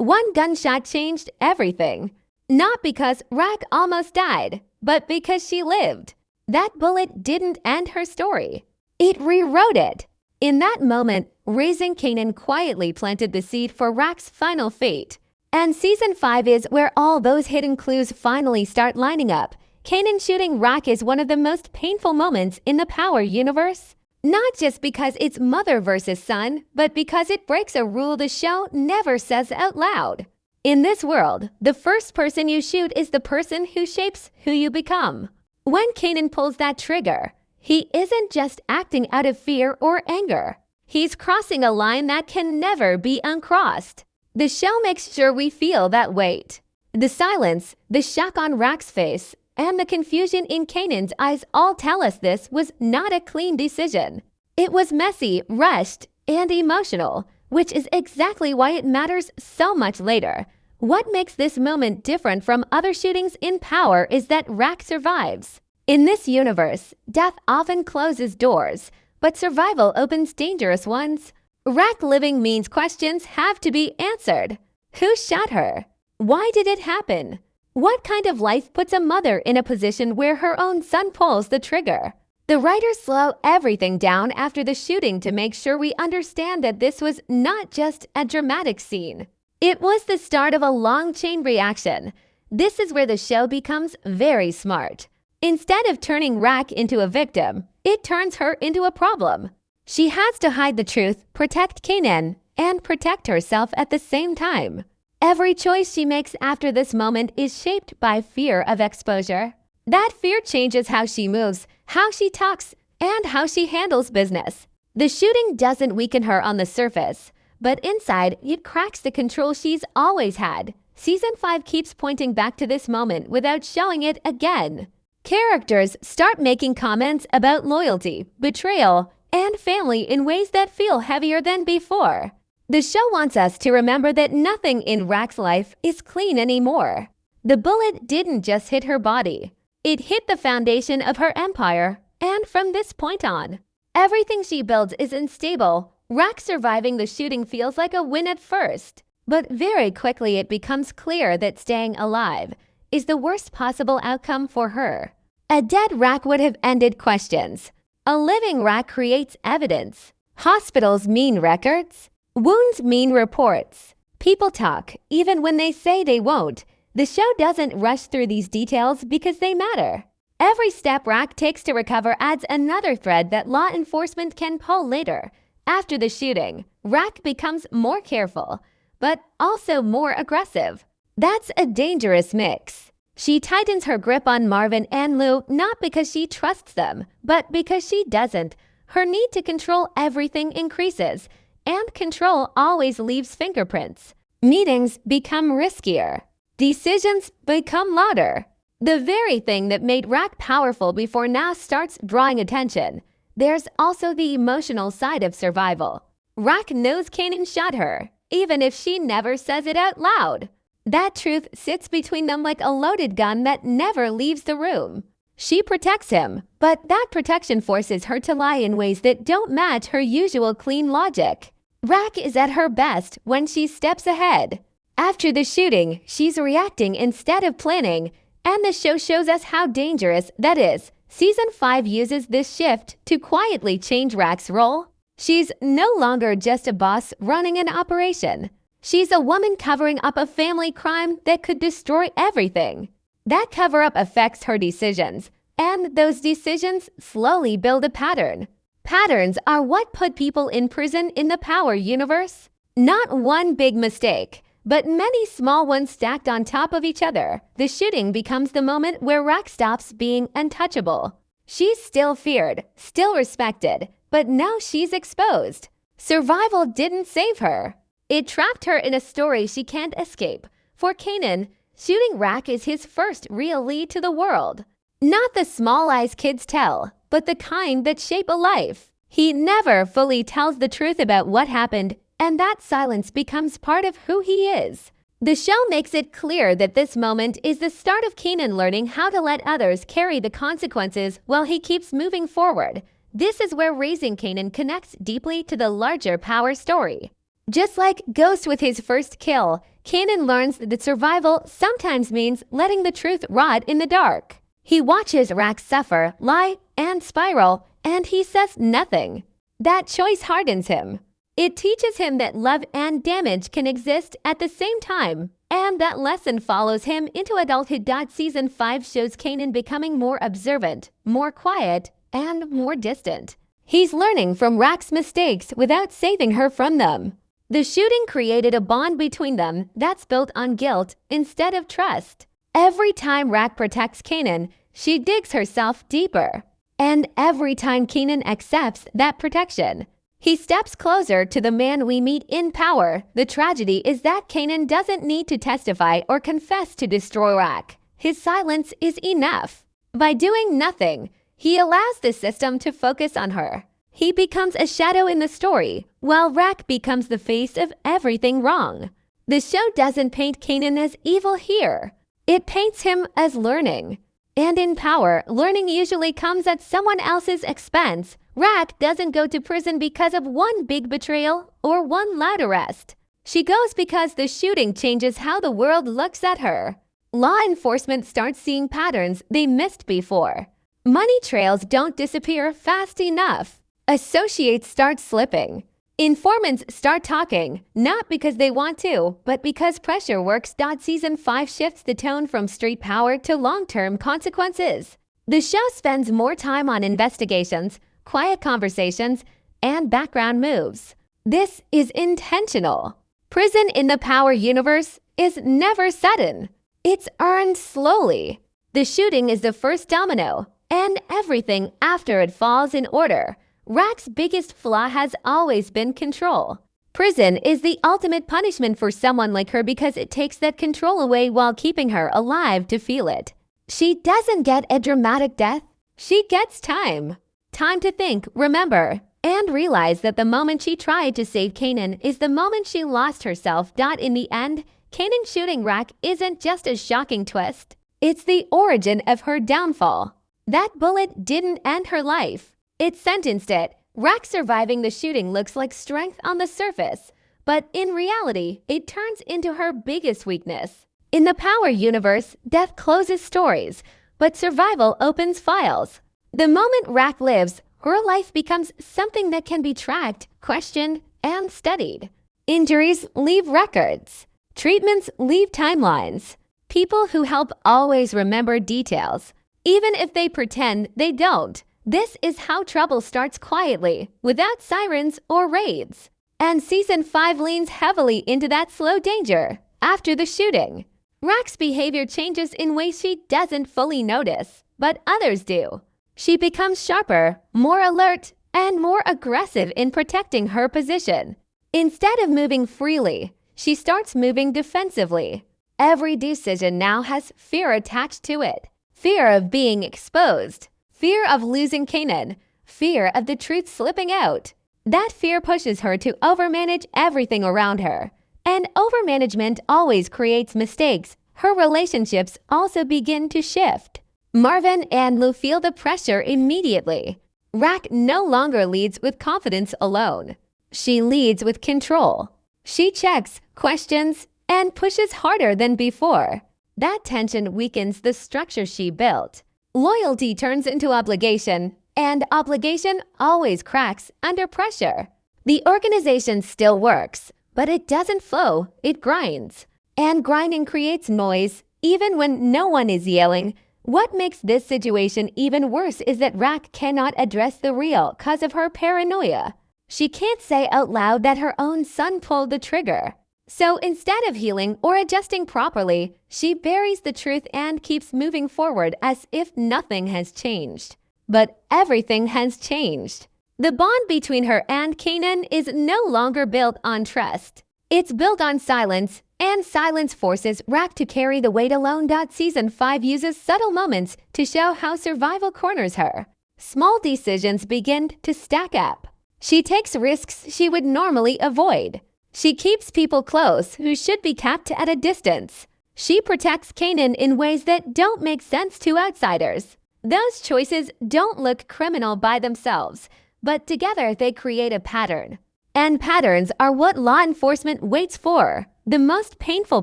One gunshot changed everything. Not because Rack almost died, but because she lived. That bullet didn't end her story. It rewrote it. In that moment, Raising Kanan quietly planted the seed for Rack's final fate. And Season 5 is where all those hidden clues finally start lining up. Kanan shooting Rack is one of the most painful moments in the Power universe. Not just because it's mother versus son, but because it breaks a rule the show never says out loud. In this world, the first person you shoot is the person who shapes who you become. When Kanan pulls that trigger, he isn't just acting out of fear or anger. He's crossing a line that can never be uncrossed. The show makes sure we feel that weight. The silence, the shock on Rack's face, and the confusion in Kanan's eyes all tell us this was not a clean decision. It was messy, rushed, and emotional, which is exactly why it matters so much later. What makes this moment different from other shootings in Power is that Rack survives. In this universe, death often closes doors, but survival opens dangerous ones. Rack living means questions have to be answered. Who shot her? Why did it happen? What kind of life puts a mother in a position where her own son pulls the trigger? The writers slow everything down after the shooting to make sure we understand that this was not just a dramatic scene. It was the start of a long chain reaction. This is where the show becomes very smart. Instead of turning Rack into a victim, it turns her into a problem. She has to hide the truth, protect Kanan, and protect herself at the same time. Every choice she makes after this moment is shaped by fear of exposure. That fear changes how she moves, how she talks, and how she handles business. The shooting doesn't weaken her on the surface, but inside, it cracks the control she's always had. Season 5 keeps pointing back to this moment without showing it again. Characters start making comments about loyalty, betrayal, and family in ways that feel heavier than before. The show wants us to remember that nothing in Rack's life is clean anymore. The bullet didn't just hit her body. It hit the foundation of her empire, and from this point on, everything she builds is unstable. Rack surviving the shooting feels like a win at first, but very quickly it becomes clear that staying alive is the worst possible outcome for her. A dead Rack would have ended questions. A living Rack creates evidence. Hospitals mean records. Wounds mean reports. People talk, even when they say they won't. The show doesn't rush through these details because they matter. Every step Rack takes to recover adds another thread that law enforcement can pull later. After the shooting, Rack becomes more careful, but also more aggressive. That's a dangerous mix. She tightens her grip on Marvin and Lou not because she trusts them, but because she doesn't. Her need to control everything increases, and control always leaves fingerprints. Meetings become riskier. Decisions become louder. The very thing that made Rack powerful before now starts drawing attention. There's also the emotional side of survival. Rack knows Kanan shot her, even if she never says it out loud. That truth sits between them like a loaded gun that never leaves the room. She protects him, but that protection forces her to lie in ways that don't match her usual clean logic. Rack is at her best when she steps ahead. After the shooting, she's reacting instead of planning, and the show shows us how dangerous that is. Season 5 uses this shift to quietly change Rack's role. She's no longer just a boss running an operation. She's a woman covering up a family crime that could destroy everything. That cover-up affects her decisions, and those decisions slowly build a pattern. Patterns are what put people in prison in the Power universe. Not one big mistake, but many small ones stacked on top of each other. The shooting becomes the moment where Rack stops being untouchable. She's still feared, still respected, but now she's exposed. Survival didn't save her. It trapped her in a story she can't escape. For Kanan, shooting Rack is his first real lead to the world. Not the small lies kids tell, but the kind that shape a life. He never fully tells the truth about what happened, and that silence becomes part of who he is. The show makes it clear that this moment is the start of Kanan learning how to let others carry the consequences while he keeps moving forward. This is where Raising Kanan connects deeply to the larger Power story. Just like Ghost with his first kill, Kanan learns that survival sometimes means letting the truth rot in the dark. He watches Rack suffer, lie, and spiral, and he says nothing. That choice hardens him. It teaches him that love and damage can exist at the same time, and that lesson follows him into adulthood. Season 5 shows Kanan becoming more observant, more quiet, and more distant. He's learning from Rack's mistakes without saving her from them. The shooting created a bond between them that's built on guilt instead of trust. Every time Rack protects Kanan, she digs herself deeper. And every time Kanan accepts that protection, he steps closer to the man we meet in power. The tragedy is that Kanan doesn't need to testify or confess to destroy Rack. His silence is enough. By doing nothing, he allows the system to focus on her. He becomes a shadow in the story, while Rack becomes the face of everything wrong. The show doesn't paint Kanan as evil here. It paints him as learning. And in power, learning usually comes at someone else's expense. Rack doesn't go to prison because of one big betrayal or one loud arrest. She goes because the shooting changes how the world looks at her. Law enforcement starts seeing patterns they missed before. Money trails don't disappear fast enough. Associates start slipping. Informants start talking, not because they want to, but because pressure works. Season 5 shifts the tone from street power to long-term consequences. The show spends more time on investigations, quiet conversations, and background moves. This is intentional. Prison in the Power universe is never sudden. It's earned slowly. The shooting is the first domino, and everything after it falls in order. Rack's biggest flaw has always been control. Prison is the ultimate punishment for someone like her because it takes that control away while keeping her alive to feel it. She doesn't get a dramatic death. She gets time. Time to think, remember, and realize that the moment she tried to save Kanan is the moment she lost herself. In the end, Kanan shooting Rack isn't just a shocking twist. It's the origin of her downfall. That bullet didn't end her life. It sentenced it. Rack surviving the shooting looks like strength on the surface, but in reality, it turns into her biggest weakness. In the Power universe, death closes stories, but survival opens files. The moment Rack lives, her life becomes something that can be tracked, questioned, and studied. Injuries leave records. Treatments leave timelines. People who help always remember details, even if they pretend they don't. This is how trouble starts quietly, without sirens or raids. And Season 5 leans heavily into that slow danger. After the shooting, Rack's behavior changes in ways she doesn't fully notice, but others do. She becomes sharper, more alert, and more aggressive in protecting her position. Instead of moving freely, she starts moving defensively. Every decision now has fear attached to it. Fear of being exposed. Fear of losing Kanan. Fear of the truth slipping out. That fear pushes her to overmanage everything around her. And overmanagement always creates mistakes. Her relationships also begin to shift. Marvin and Lou feel the pressure immediately. Rack no longer leads with confidence alone. She leads with control. She checks, questions, and pushes harder than before. That tension weakens the structure she built. Loyalty turns into obligation, and obligation always cracks under pressure. The organization still works, but it doesn't flow, it grinds. And grinding creates noise, even when no one is yelling. What makes this situation even worse is that Rack cannot address the real cause of her paranoia. She can't say out loud that her own son pulled the trigger. So instead of healing or adjusting properly, she buries the truth and keeps moving forward as if nothing has changed. But everything has changed. The bond between her and Kanan is no longer built on trust. It's built on silence, and silence forces Rack to carry the weight alone. Season 5 uses subtle moments to show how survival corners her. Small decisions begin to stack up. She takes risks she would normally avoid. She keeps people close who should be kept at a distance. She protects Kanan in ways that don't make sense to outsiders. Those choices don't look criminal by themselves, but together they create a pattern. And patterns are what law enforcement waits for. The most painful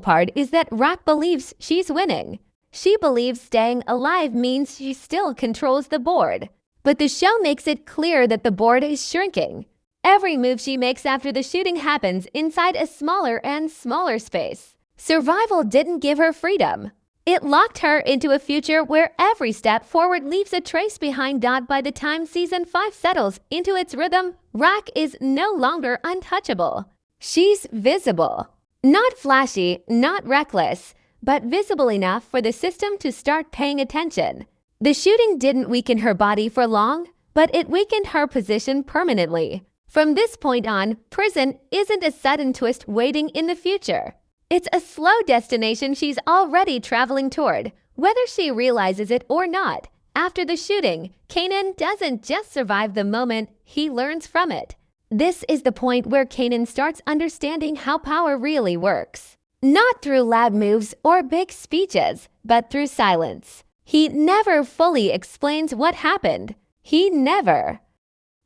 part is that Rack believes she's winning. She believes staying alive means she still controls the board. But the show makes it clear that the board is shrinking. Every move she makes after the shooting happens inside a smaller and smaller space. Survival didn't give her freedom. It locked her into a future where every step forward leaves a trace behind. By the time season 5 settles into its rhythm, Rack is no longer untouchable. She's visible. Not flashy, not reckless, but visible enough for the system to start paying attention. The shooting didn't weaken her body for long, but it weakened her position permanently. From this point on, prison isn't a sudden twist waiting in the future. It's a slow destination she's already traveling toward, whether she realizes it or not. After the shooting, Kanan doesn't just survive the moment, he learns from it. This is the point where Kanan starts understanding how power really works. Not through loud moves or big speeches, but through silence. He never fully explains what happened. He never.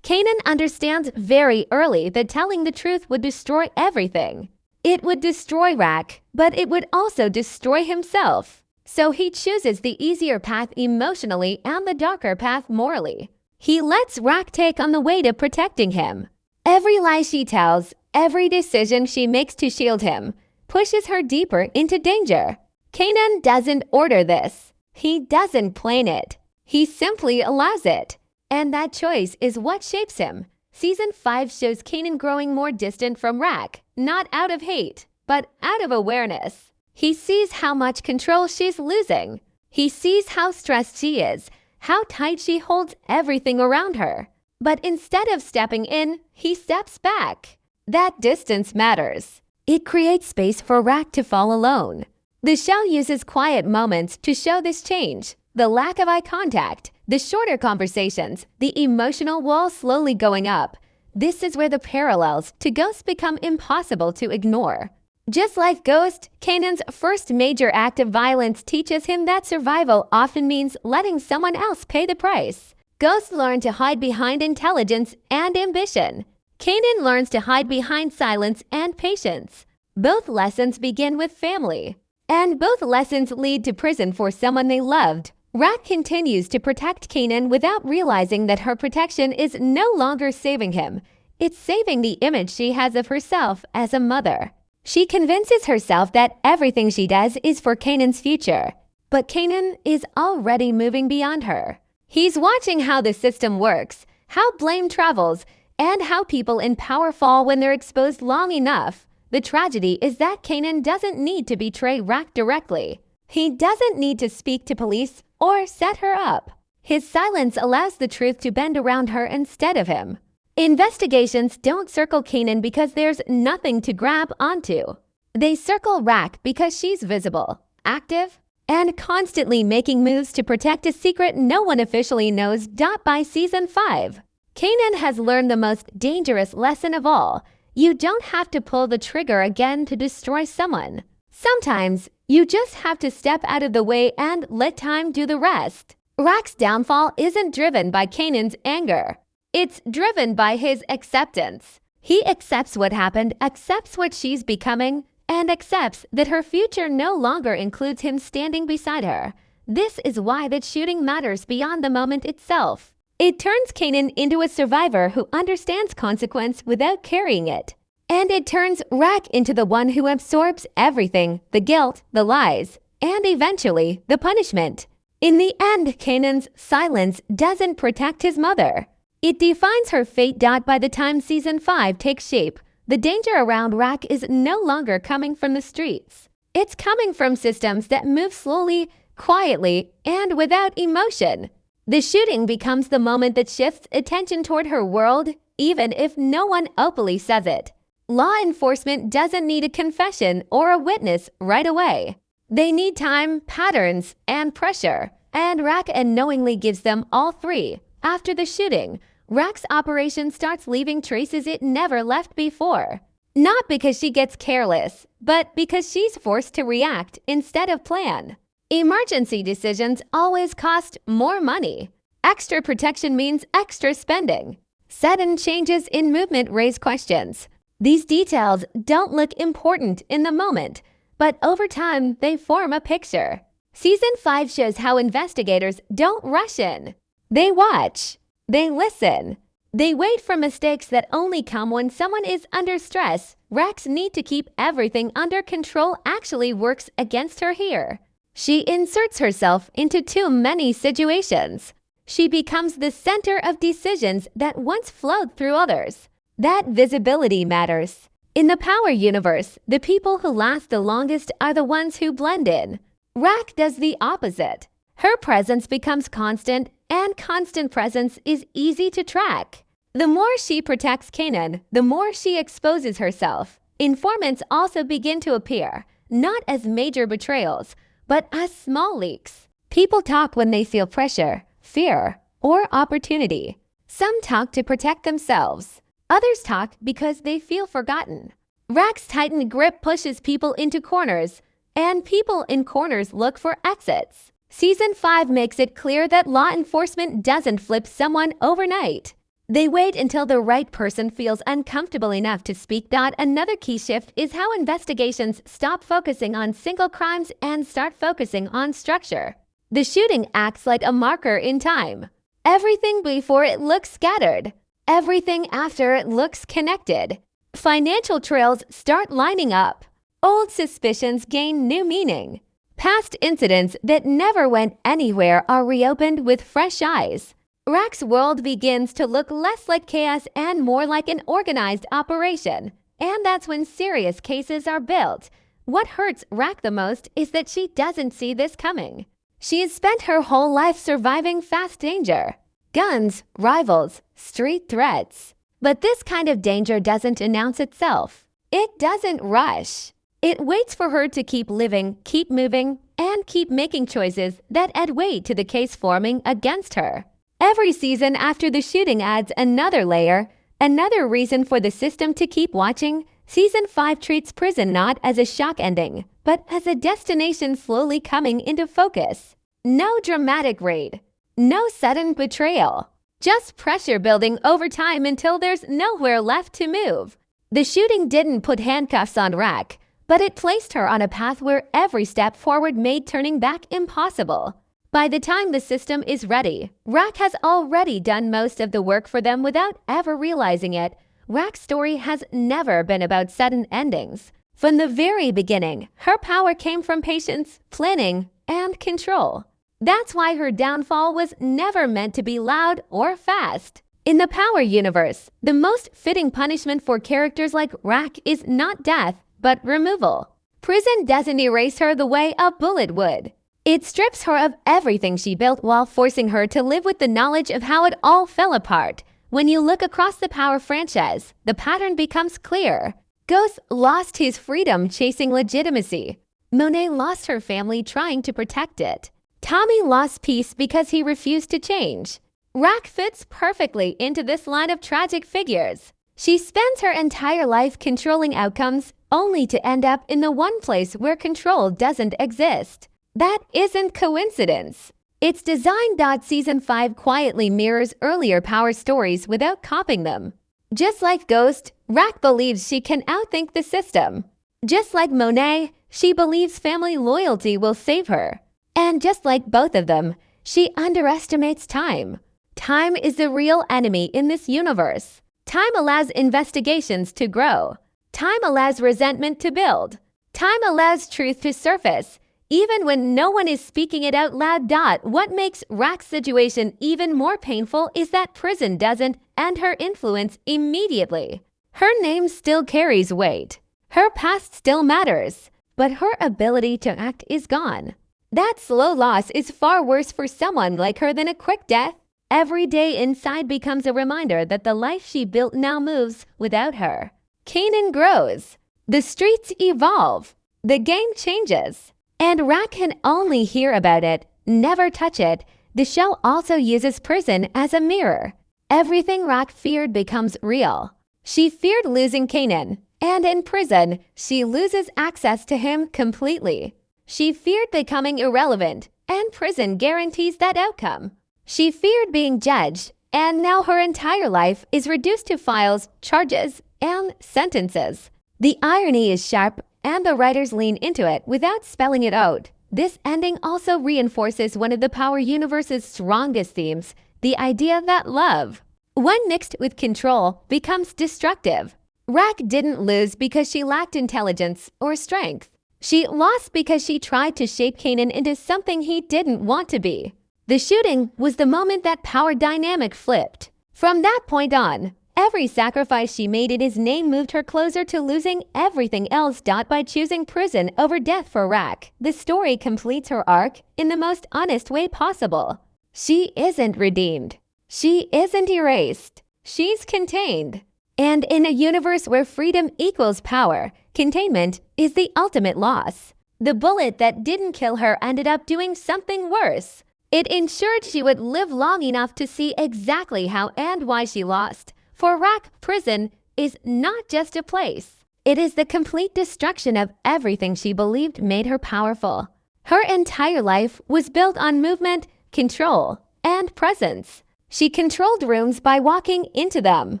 Kanan understands very early that telling the truth would destroy everything. It would destroy Rack, but it would also destroy himself. So he chooses the easier path emotionally and the darker path morally. He lets Rack take on the weight of protecting him. Every lie she tells, every decision she makes to shield him, pushes her deeper into danger. Kanan doesn't order this. He doesn't plan it. He simply allows it. And that choice is what shapes him. Season 5 shows Kanan growing more distant from Rack, not out of hate, but out of awareness. He sees how much control she's losing. He sees how stressed she is, how tight she holds everything around her. But instead of stepping in, he steps back. That distance matters. It creates space for Rack to fall alone. The show uses quiet moments to show this change. The lack of eye contact, the shorter conversations, the emotional wall slowly going up. This is where the parallels to Ghost become impossible to ignore. Just like Ghost, Kanan's first major act of violence teaches him that survival often means letting someone else pay the price. Ghost learned to hide behind intelligence and ambition. Kanan learns to hide behind silence and patience. Both lessons begin with family. And both lessons lead to prison for someone they loved. Rack continues to protect Kanan without realizing that her protection is no longer saving him. It's saving the image she has of herself as a mother. She convinces herself that everything she does is for Kanan's future. But Kanan is already moving beyond her. He's watching how the system works, how blame travels, and how people in power fall when they're exposed long enough. The tragedy is that Kanan doesn't need to betray Rack directly. He doesn't need to speak to police or set her up. His silence allows the truth to bend around her instead of him. Investigations don't circle Kanan because there's nothing to grab onto. They circle Rack because she's visible, active, and constantly making moves to protect a secret no one officially knows. By season 5, Kanan has learned the most dangerous lesson of all. You don't have to pull the trigger again to destroy someone. Sometimes, you just have to step out of the way and let time do the rest. Rack's downfall isn't driven by Kanan's anger. It's driven by his acceptance. He accepts what happened, accepts what she's becoming, and accepts that her future no longer includes him standing beside her. This is why that shooting matters beyond the moment itself. It turns Kanan into a survivor who understands consequence without carrying it. And it turns Rack into the one who absorbs everything, the guilt, the lies, and eventually the punishment. In the end, Kanan's silence doesn't protect his mother. It defines her fate. By the time season 5 takes shape, the danger around Rack is no longer coming from the streets. It's coming from systems that move slowly, quietly, and without emotion. The shooting becomes the moment that shifts attention toward her world, even if no one openly says it. Law enforcement doesn't need a confession or a witness right away. They need time, patterns, and pressure, and Rack unknowingly gives them all three. After the shooting, Rack's operation starts leaving traces it never left before. Not because she gets careless, but because she's forced to react instead of plan. Emergency decisions always cost more money. Extra protection means extra spending. Sudden changes in movement raise questions. These details don't look important in the moment, but over time they form a picture. Season 5 shows how investigators don't rush in. They watch. They listen. They wait for mistakes that only come when someone is under stress. Raque's need to keep everything under control actually works against her here. She inserts herself into too many situations. She becomes the center of decisions that once flowed through others. That visibility matters. In the power universe, the people who last the longest are the ones who blend in. Raque does the opposite. Her presence becomes constant, and constant presence is easy to track. The more she protects Kanan, the more she exposes herself. Informants also begin to appear, not as major betrayals, but as small leaks. People talk when they feel pressure, fear, or opportunity. Some talk to protect themselves. Others talk because they feel forgotten. Raque's tightened grip pushes people into corners, and people in corners look for exits. Season 5 makes it clear that law enforcement doesn't flip someone overnight. They wait until the right person feels uncomfortable enough to speak. Another key shift is how investigations stop focusing on single crimes and start focusing on structure. The shooting acts like a marker in time. Everything before it looks scattered. Everything after it looks connected. Financial trails start lining up. Old suspicions gain new meaning. Past incidents that never went anywhere are reopened with fresh eyes. Raque's world begins to look less like chaos and more like an organized operation. And that's when serious cases are built. What hurts Raque the most is that she doesn't see this coming. She has spent her whole life surviving fast danger. Guns, rivals, street threats. But this kind of danger doesn't announce itself. It doesn't rush. It waits for her to keep living, keep moving, and keep making choices that add weight to the case forming against her. Every season after the shooting adds another layer, another reason for the system to keep watching. Season 5 treats prison not as a shock ending, but as a destination slowly coming into focus. No dramatic raid. No sudden betrayal. Just pressure building over time until there's nowhere left to move. The shooting didn't put handcuffs on Raque, but it placed her on a path where every step forward made turning back impossible. By the time the system is ready, Raque has already done most of the work for them without ever realizing it. Raque's story has never been about sudden endings. From the very beginning, her power came from patience, planning, and control. That's why her downfall was never meant to be loud or fast. In the power universe, the most fitting punishment for characters like Raque is not death, but removal. Prison doesn't erase her the way a bullet would. It strips her of everything she built while forcing her to live with the knowledge of how it all fell apart. When you look across the Power franchise, the pattern becomes clear. Ghost lost his freedom chasing legitimacy. Monet lost her family trying to protect it. Tommy lost peace because he refused to change. Raque fits perfectly into this line of tragic figures. She spends her entire life controlling outcomes, only to end up in the one place where control doesn't exist. That isn't coincidence. It's design. Season 5 quietly mirrors earlier power stories without copying them. Just like Ghost, Raque believes she can outthink the system. Just like Monet, she believes family loyalty will save her. And just like both of them, she underestimates time. Time is the real enemy in this universe. Time allows investigations to grow. Time allows resentment to build. Time allows truth to surface, even when no one is speaking it out loud. What makes Raque's situation even more painful is that prison doesn't end her influence immediately. Her name still carries weight. Her past still matters, but her ability to act is gone. That slow loss is far worse for someone like her than a quick death. Every day inside becomes a reminder that the life she built now moves without her. Kanan grows. The streets evolve. The game changes. And Raque can only hear about it, never touch it. The show also uses prison as a mirror. Everything Raque feared becomes real. She feared losing Kanan, and in prison, she loses access to him completely. She feared becoming irrelevant, and prison guarantees that outcome. She feared being judged, and now her entire life is reduced to files, charges, and sentences. The irony is sharp, and the writers lean into it without spelling it out. This ending also reinforces one of the Power universe's strongest themes, the idea that love, when mixed with control, becomes destructive. Rack didn't lose because she lacked intelligence or strength. She lost because she tried to shape Kanan into something he didn't want to be. The shooting was the moment that power dynamic flipped. From that point on, every sacrifice she made in his name moved her closer to losing everything else. By choosing prison over death for Rack, the story completes her arc in the most honest way possible. She isn't redeemed. She isn't erased. She's contained. And in a universe where freedom equals power, containment is the ultimate loss. The bullet that didn't kill her ended up doing something worse. It ensured she would live long enough to see exactly how and why she lost. For Rack, prison is not just a place. It is the complete destruction of everything she believed made her powerful. Her entire life was built on movement, control, and presence. She controlled rooms by walking into them.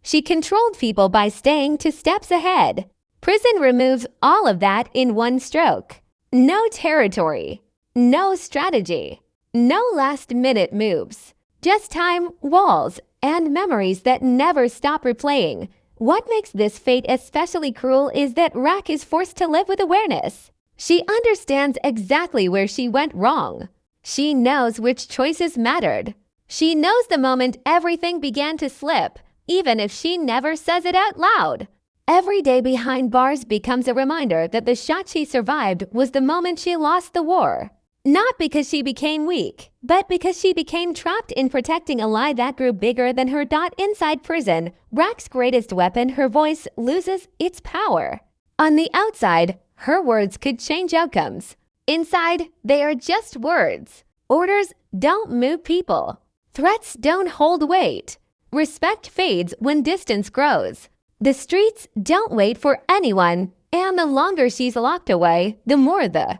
She controlled people by staying 2 steps ahead. Prison removes all of that in one stroke. No territory, no strategy, no last-minute moves. Just time, walls, and memories that never stop replaying. What makes this fate especially cruel is that Rack is forced to live with awareness. She understands exactly where she went wrong. She knows which choices mattered. She knows the moment everything began to slip, even if she never says it out loud. Every day behind bars becomes a reminder that the shot she survived was the moment she lost the war. Not because she became weak, but because she became trapped in protecting a lie that grew bigger than her. Inside prison, Rack's greatest weapon, her voice, loses its power. On the outside, her words could change outcomes. Inside, they are just words. Orders don't move people. Threats don't hold weight. Respect fades when distance grows. The streets don't wait for anyone, and the longer she's locked away, the more the